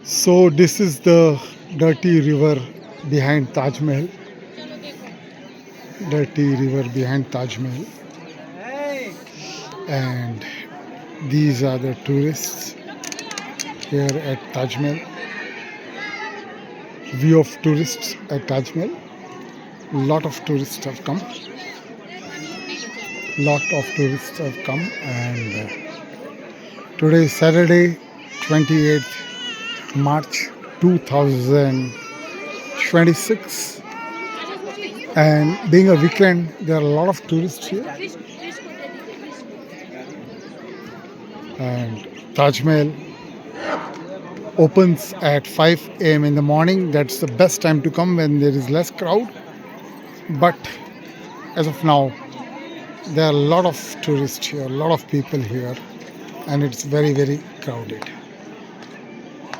So this is the dirty river behind Taj Mahal. Dirty river behind Taj Mahal, and these are the tourists here at Taj Mahal. View of tourists at Taj Mahal. Lot of tourists have come. Lot of tourists have come, and today is Saturday, 28th March 2026, and being a weekend, there are a lot of tourists here. And Taj Mahal opens at 5 a.m. in the morning. That's the best time to come when there is less crowd. But as of now, there are a lot of tourists here, a lot of people here, and it's very, very crowded.